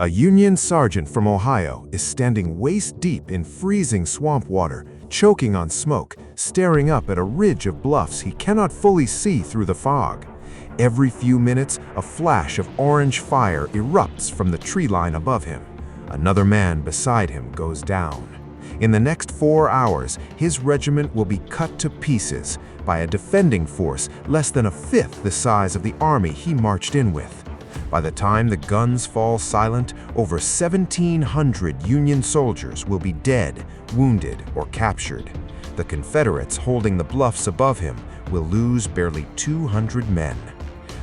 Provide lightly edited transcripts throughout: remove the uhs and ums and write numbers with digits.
A Union sergeant from Ohio is standing waist-deep in freezing swamp water, choking on smoke, staring up at a ridge of bluffs he cannot fully see through the fog. Every few minutes, a flash of orange fire erupts from the tree line above him. Another man beside him goes down. In the next 4 hours, his regiment will be cut to pieces by a defending force less than a fifth the size of the army he marched in with. By the time the guns fall silent, over 1,700 Union soldiers will be dead, wounded, or captured. The Confederates holding the bluffs above him will lose barely 200 men.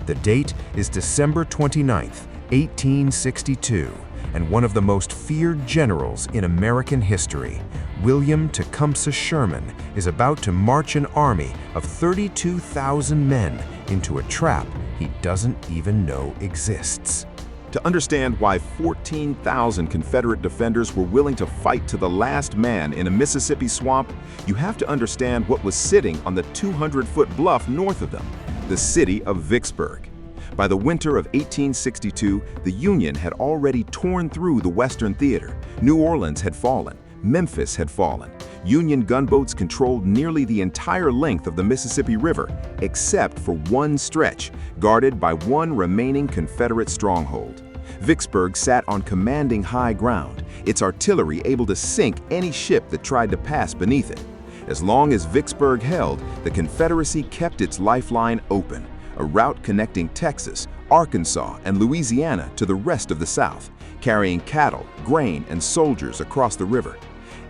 The date is December 29, 1862, and one of the most feared generals in American history, William Tecumseh Sherman, is about to march an army of 32,000 men into a trap he doesn't even know exists. To understand why 14,000 Confederate defenders were willing to fight to the last man in a Mississippi swamp, you have to understand what was sitting on the 200-foot bluff north of them, the city of Vicksburg. By the winter of 1862, the Union had already torn through the Western Theater. New Orleans had fallen. Memphis had fallen. Union gunboats controlled nearly the entire length of the Mississippi River, except for one stretch, guarded by one remaining Confederate stronghold. Vicksburg sat on commanding high ground, its artillery able to sink any ship that tried to pass beneath it. As long as Vicksburg held, the Confederacy kept its lifeline open, a route connecting Texas, Arkansas, and Louisiana to the rest of the South, carrying cattle, grain, and soldiers across the river.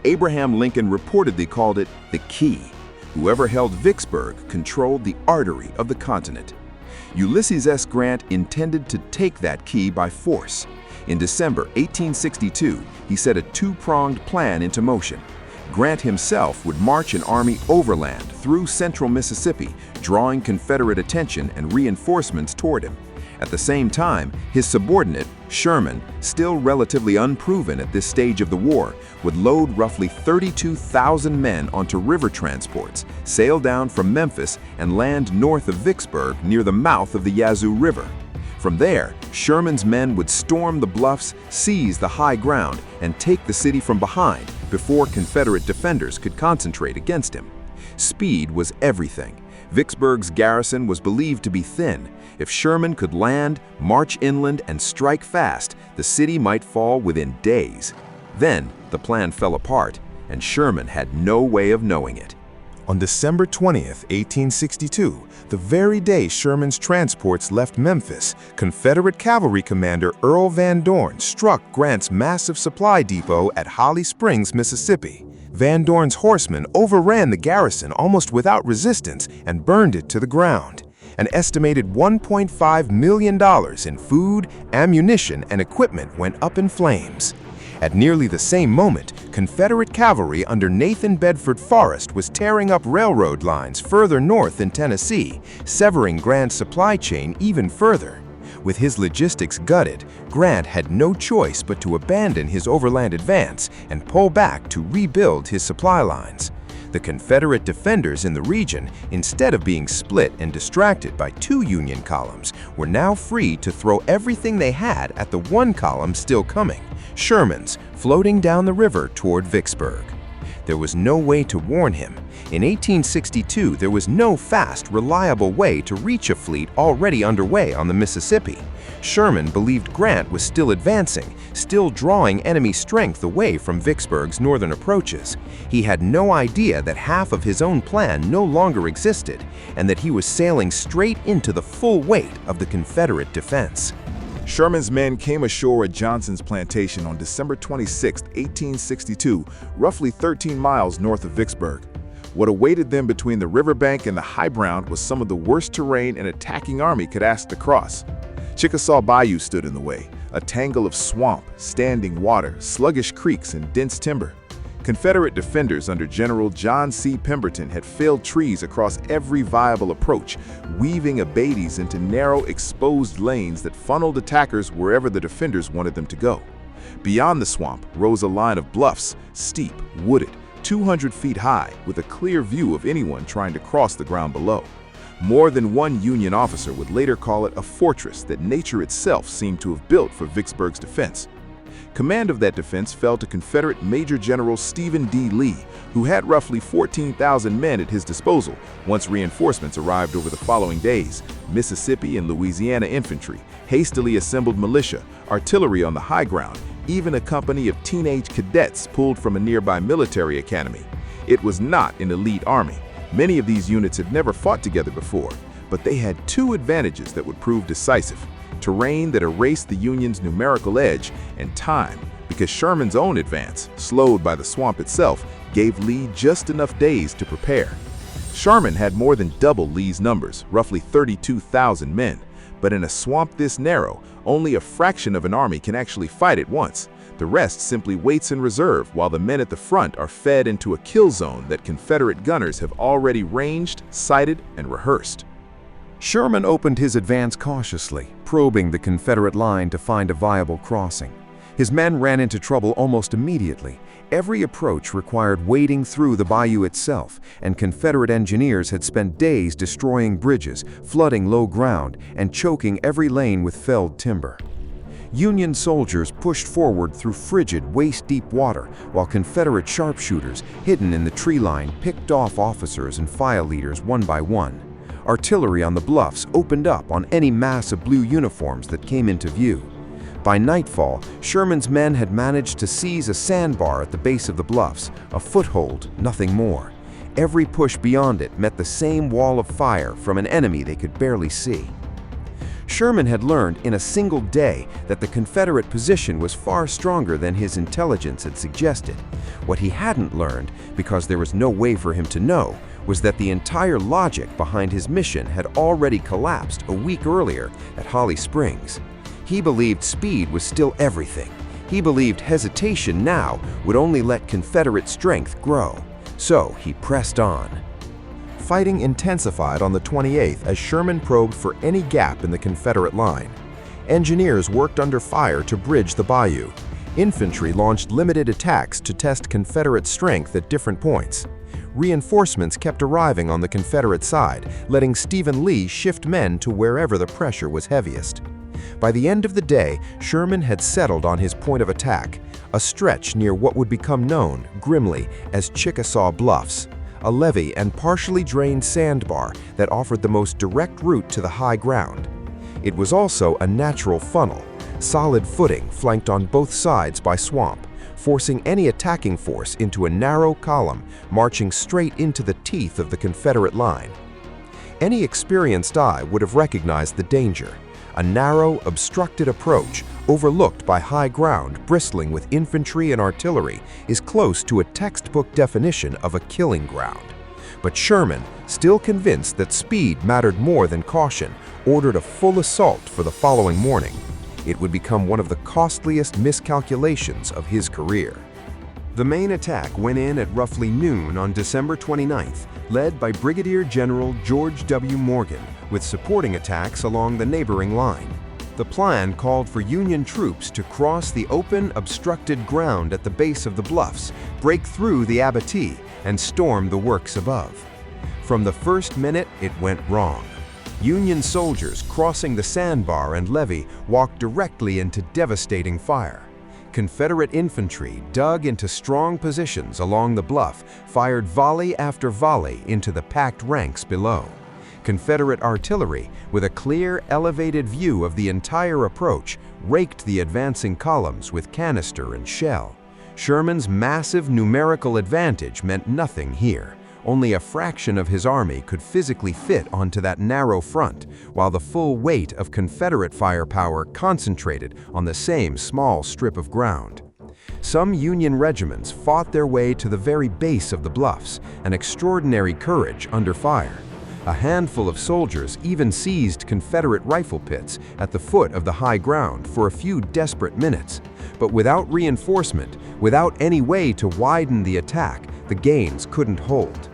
Abraham Lincoln reportedly called it the key. Whoever held Vicksburg controlled the artery of the continent. Ulysses S. Grant intended to take that key by force. In December 1862, he set a two-pronged plan into motion. Grant himself would march an army overland through central Mississippi, drawing Confederate attention and reinforcements toward him. At the same time, his subordinate, Sherman, still relatively unproven at this stage of the war, would load roughly 32,000 men onto river transports, sail down from Memphis, and land north of Vicksburg near the mouth of the Yazoo River. From there, Sherman's men would storm the bluffs, seize the high ground, and take the city from behind before Confederate defenders could concentrate against him. Speed was everything. Vicksburg's garrison was believed to be thin. If Sherman could land, march inland, and strike fast, the city might fall within days. Then, the plan fell apart, and Sherman had no way of knowing it. On December 20th, 1862, the very day Sherman's transports left Memphis, Confederate cavalry commander Earl Van Dorn struck Grant's massive supply depot at Holly Springs, Mississippi. Van Dorn's horsemen overran the garrison almost without resistance and burned it to the ground. An estimated $1.5 million in food, ammunition, and equipment went up in flames. At nearly the same moment, Confederate cavalry under Nathan Bedford Forrest was tearing up railroad lines further north in Tennessee, severing Grant's supply chain even further. With his logistics gutted, Grant had no choice but to abandon his overland advance and pull back to rebuild his supply lines. The Confederate defenders in the region, instead of being split and distracted by two Union columns, were now free to throw everything they had at the one column still coming, Sherman's, floating down the river toward Vicksburg. There was no way to warn him. In 1862, there was no fast, reliable way to reach a fleet already underway on the Mississippi. Sherman believed Grant was still advancing, still drawing enemy strength away from Vicksburg's northern approaches. He had no idea that half of his own plan no longer existed, and that he was sailing straight into the full weight of the Confederate defense. Sherman's men came ashore at Johnson's plantation on December 26, 1862, roughly 13 miles north of Vicksburg. What awaited them between the riverbank and the high ground was some of the worst terrain an attacking army could ask to cross. Chickasaw Bayou stood in the way, a tangle of swamp, standing water, sluggish creeks, and dense timber. Confederate defenders under General John C. Pemberton had felled trees across every viable approach, weaving abatis into narrow, exposed lanes that funneled attackers wherever the defenders wanted them to go. Beyond the swamp rose a line of bluffs, steep, wooded, 200 feet high, with a clear view of anyone trying to cross the ground below. More than one Union officer would later call it a fortress that nature itself seemed to have built for Vicksburg's defense. Command of that defense fell to Confederate Major General Stephen D. Lee, who had roughly 14,000 men at his disposal once reinforcements arrived over the following days. Mississippi and Louisiana infantry, hastily assembled militia, artillery on the high ground, even a company of teenage cadets pulled from a nearby military academy. It was not an elite army. Many of these units had never fought together before, but they had two advantages that would prove decisive: terrain that erased the Union's numerical edge, and time, because Sherman's own advance, slowed by the swamp itself, gave Lee just enough days to prepare. Sherman had more than double Lee's numbers, roughly 32,000 men, but in a swamp this narrow, only a fraction of an army can actually fight at once. The rest simply waits in reserve while the men at the front are fed into a kill zone that Confederate gunners have already ranged, sighted, and rehearsed. Sherman opened his advance cautiously, probing the Confederate line to find a viable crossing. His men ran into trouble almost immediately. Every approach required wading through the bayou itself, and Confederate engineers had spent days destroying bridges, flooding low ground, and choking every lane with felled timber. Union soldiers pushed forward through frigid, waist-deep water, while Confederate sharpshooters, hidden in the tree line, picked off officers and file leaders one by one. Artillery on the bluffs opened up on any mass of blue uniforms that came into view. By nightfall, Sherman's men had managed to seize a sandbar at the base of the bluffs, a foothold, nothing more. Every push beyond it met the same wall of fire from an enemy they could barely see. Sherman had learned in a single day that the Confederate position was far stronger than his intelligence had suggested. What he hadn't learned, because there was no way for him to know, was that the entire logic behind his mission had already collapsed a week earlier at Holly Springs. He believed speed was still everything. He believed hesitation now would only let Confederate strength grow. So he pressed on. Fighting intensified on the 28th as Sherman probed for any gap in the Confederate line. Engineers worked under fire to bridge the bayou. Infantry launched limited attacks to test Confederate strength at different points. Reinforcements kept arriving on the Confederate side, letting Stephen Lee shift men to wherever the pressure was heaviest. By the end of the day, Sherman had settled on his point of attack, a stretch near what would become known, grimly, as Chickasaw Bluffs, a levee and partially drained sandbar that offered the most direct route to the high ground. It was also a natural funnel, solid footing flanked on both sides by swamp, forcing any attacking force into a narrow column marching straight into the teeth of the Confederate line. Any experienced eye would have recognized the danger. A narrow, obstructed approach, overlooked by high ground bristling with infantry and artillery, is close to a textbook definition of a killing ground. But Sherman, still convinced that speed mattered more than caution, ordered a full assault for the following morning. It would become one of the costliest miscalculations of his career. The main attack went in at roughly noon on December 29th, led by Brigadier General George W. Morgan, with supporting attacks along the neighboring line. The plan called for Union troops to cross the open, obstructed ground at the base of the bluffs, break through the abattis, and storm the works above. From the first minute, it went wrong. Union soldiers crossing the sandbar and levee walked directly into devastating fire. Confederate infantry dug into strong positions along the bluff, fired volley after volley into the packed ranks below. Confederate artillery, with a clear, elevated view of the entire approach, raked the advancing columns with canister and shell. Sherman's massive numerical advantage meant nothing here. Only a fraction of his army could physically fit onto that narrow front, while the full weight of Confederate firepower concentrated on the same small strip of ground. Some Union regiments fought their way to the very base of the bluffs, an extraordinary courage under fire. A handful of soldiers even seized Confederate rifle pits at the foot of the high ground for a few desperate minutes. But without reinforcement, without any way to widen the attack, the gains couldn't hold.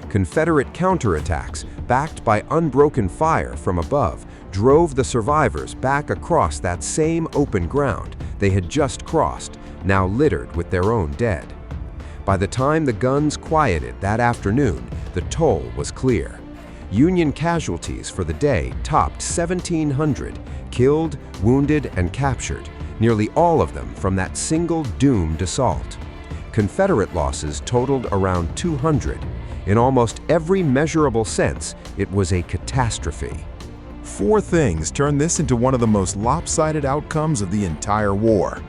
Confederate counterattacks, backed by unbroken fire from above, drove the survivors back across that same open ground they had just crossed, now littered with their own dead. By the time the guns quieted that afternoon, the toll was clear. Union casualties for the day topped 1,700, killed, wounded, and captured, nearly all of them from that single doomed assault. Confederate losses totaled around 200. In almost every measurable sense, it was a catastrophe. Four things turned this into one of the most lopsided outcomes of the entire war.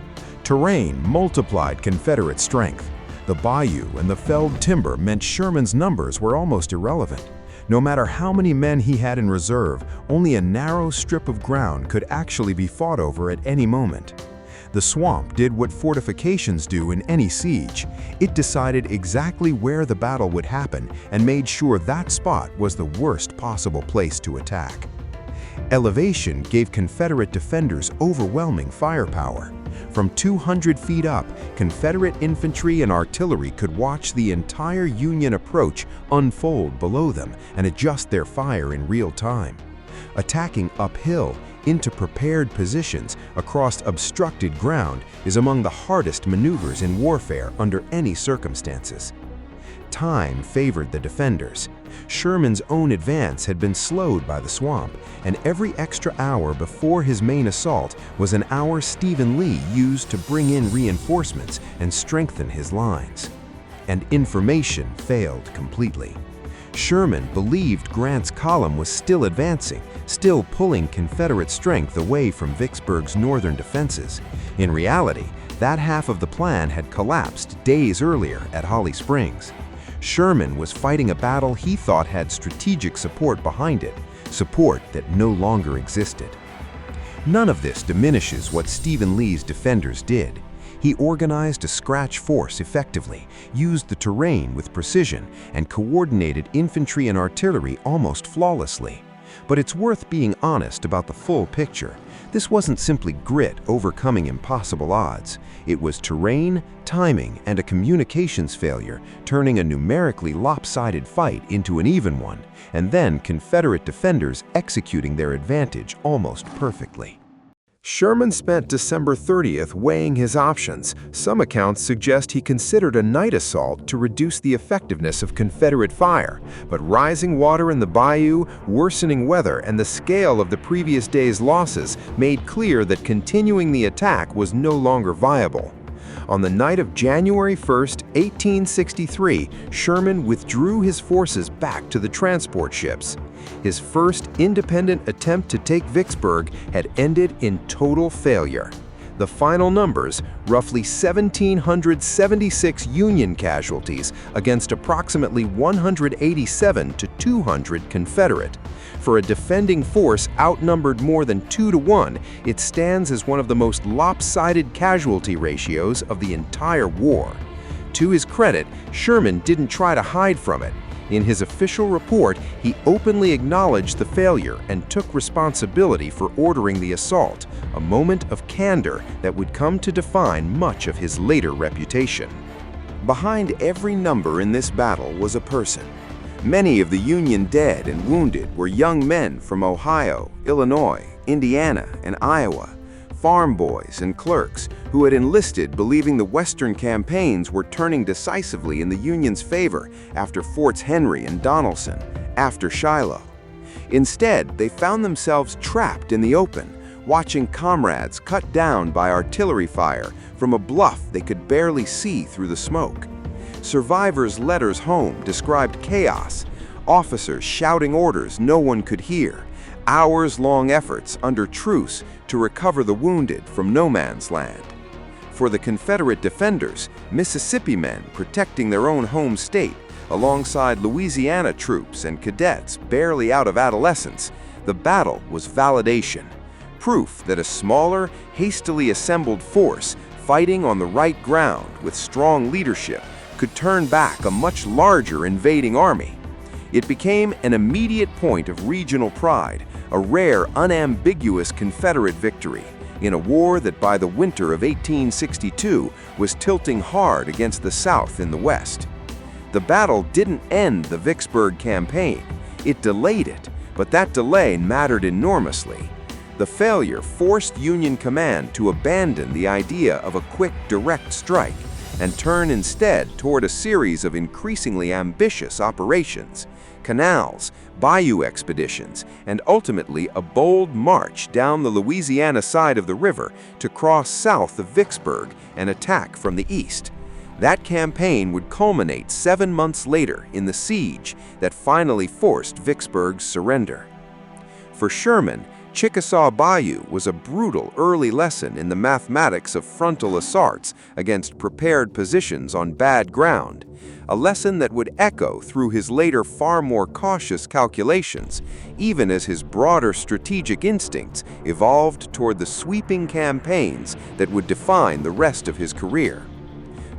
Terrain multiplied Confederate strength. The bayou and the felled timber meant Sherman's numbers were almost irrelevant. No matter how many men he had in reserve, only a narrow strip of ground could actually be fought over at any moment. The swamp did what fortifications do in any siege. It decided exactly where the battle would happen and made sure that spot was the worst possible place to attack. Elevation gave Confederate defenders overwhelming firepower. From 200 feet up, Confederate infantry and artillery could watch the entire Union approach unfold below them and adjust their fire in real time. Attacking uphill into prepared positions across obstructed ground is among the hardest maneuvers in warfare under any circumstances. Time favored the defenders. Sherman's own advance had been slowed by the swamp, and every extra hour before his main assault was an hour Stephen Lee used to bring in reinforcements and strengthen his lines. And information failed completely. Sherman believed Grant's column was still advancing, still pulling Confederate strength away from Vicksburg's northern defenses. In reality, that half of the plan had collapsed days earlier at Holly Springs. Sherman was fighting a battle he thought had strategic support behind it, support that no longer existed. None of this diminishes what Stephen Lee's defenders did. He organized a scratch force effectively, used the terrain with precision, and coordinated infantry and artillery almost flawlessly. But it's worth being honest about the full picture. This wasn't simply grit overcoming impossible odds. It was terrain, timing, and a communications failure, turning a numerically lopsided fight into an even one, and then Confederate defenders executing their advantage almost perfectly. Sherman spent December 30th weighing his options. Some accounts suggest he considered a night assault to reduce the effectiveness of Confederate fire, but rising water in the bayou, worsening weather, and the scale of the previous day's losses made clear that continuing the attack was no longer viable. On the night of January 1, 1863, Sherman withdrew his forces back to the transport ships. His first independent attempt to take Vicksburg had ended in total failure. The final numbers, roughly 1,776 Union casualties against approximately 187 to 200 Confederate. For a defending force outnumbered more than 2 to 1, it stands as one of the most lopsided casualty ratios of the entire war. To his credit, Sherman didn't try to hide from it. In his official report, he openly acknowledged the failure and took responsibility for ordering the assault, a moment of candor that would come to define much of his later reputation. Behind every number in this battle was a person. Many of the Union dead and wounded were young men from Ohio, Illinois, Indiana, and Iowa, farm boys and clerks who had enlisted believing the Western campaigns were turning decisively in the Union's favor after Forts Henry and Donelson, after Shiloh. Instead, they found themselves trapped in the open, watching comrades cut down by artillery fire from a bluff they could barely see through the smoke. Survivors' letters home described chaos, officers shouting orders no one could hear, hours-long efforts under truce to recover the wounded from no man's land. For the Confederate defenders, Mississippi men protecting their own home state, alongside Louisiana troops and cadets barely out of adolescence, the battle was validation, proof that a smaller, hastily assembled force fighting on the right ground with strong leadership could turn back a much larger invading army. It became an immediate point of regional pride, a rare, unambiguous Confederate victory in a war that by the winter of 1862 was tilting hard against the South in the West. The battle didn't end the Vicksburg Campaign. It delayed it, but that delay mattered enormously. The failure forced Union command to abandon the idea of a quick, direct strike and turn instead toward a series of increasingly ambitious operations. canals, bayou expeditions, and ultimately a bold march down the Louisiana side of the river to cross south of Vicksburg and attack from the east. That campaign would culminate 7 months later in the siege that finally forced Vicksburg's surrender. For Sherman, Chickasaw Bayou was a brutal early lesson in the mathematics of frontal assaults against prepared positions on bad ground, a lesson that would echo through his later far more cautious calculations, even as his broader strategic instincts evolved toward the sweeping campaigns that would define the rest of his career.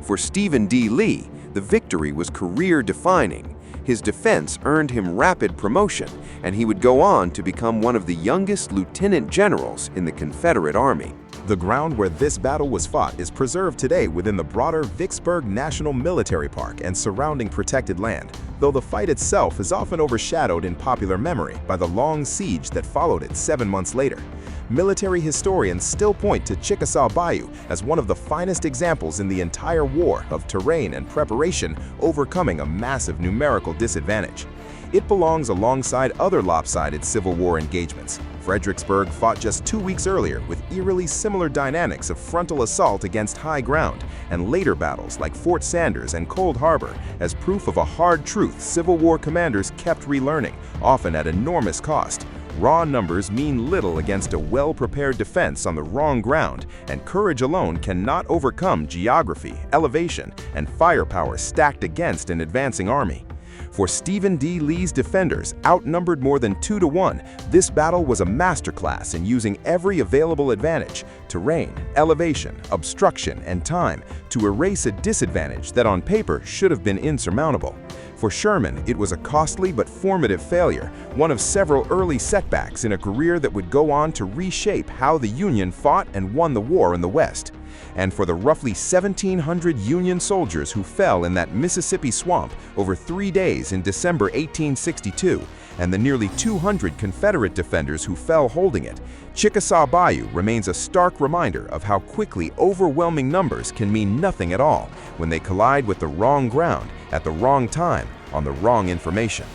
For Stephen D. Lee, the victory was career-defining. His defense earned him rapid promotion, and he would go on to become one of the youngest lieutenant generals in the Confederate Army. The ground where this battle was fought is preserved today within the broader Vicksburg National Military Park and surrounding protected land, though the fight itself is often overshadowed in popular memory by the long siege that followed it 7 months later. Military historians still point to Chickasaw Bayou as one of the finest examples in the entire war of terrain and preparation overcoming a massive numerical disadvantage. It belongs alongside other lopsided Civil War engagements. Fredericksburg fought just 2 weeks earlier with eerily similar dynamics of frontal assault against high ground, and later battles like Fort Sanders and Cold Harbor as proof of a hard truth Civil War commanders kept relearning, often at enormous cost. Raw numbers mean little against a well-prepared defense on the wrong ground, and courage alone cannot overcome geography, elevation, and firepower stacked against an advancing army. For Stephen D. Lee's defenders, outnumbered more than 2 to 1, this battle was a masterclass in using every available advantage, terrain, elevation, obstruction, and time, to erase a disadvantage that on paper should have been insurmountable. For Sherman, it was a costly but formative failure, one of several early setbacks in a career that would go on to reshape how the Union fought and won the war in the West. And for the roughly 1,700 Union soldiers who fell in that Mississippi swamp over 3 days in December 1862, and the nearly 200 Confederate defenders who fell holding it, Chickasaw Bayou remains a stark reminder of how quickly overwhelming numbers can mean nothing at all when they collide with the wrong ground at the wrong time on the wrong information.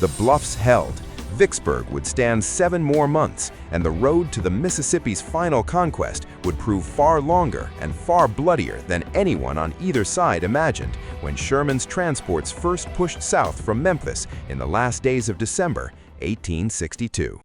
The bluffs held. Vicksburg would stand 7 more months, and the road to the Mississippi's final conquest would prove far longer and far bloodier than anyone on either side imagined when Sherman's transports first pushed south from Memphis in the last days of December 1862.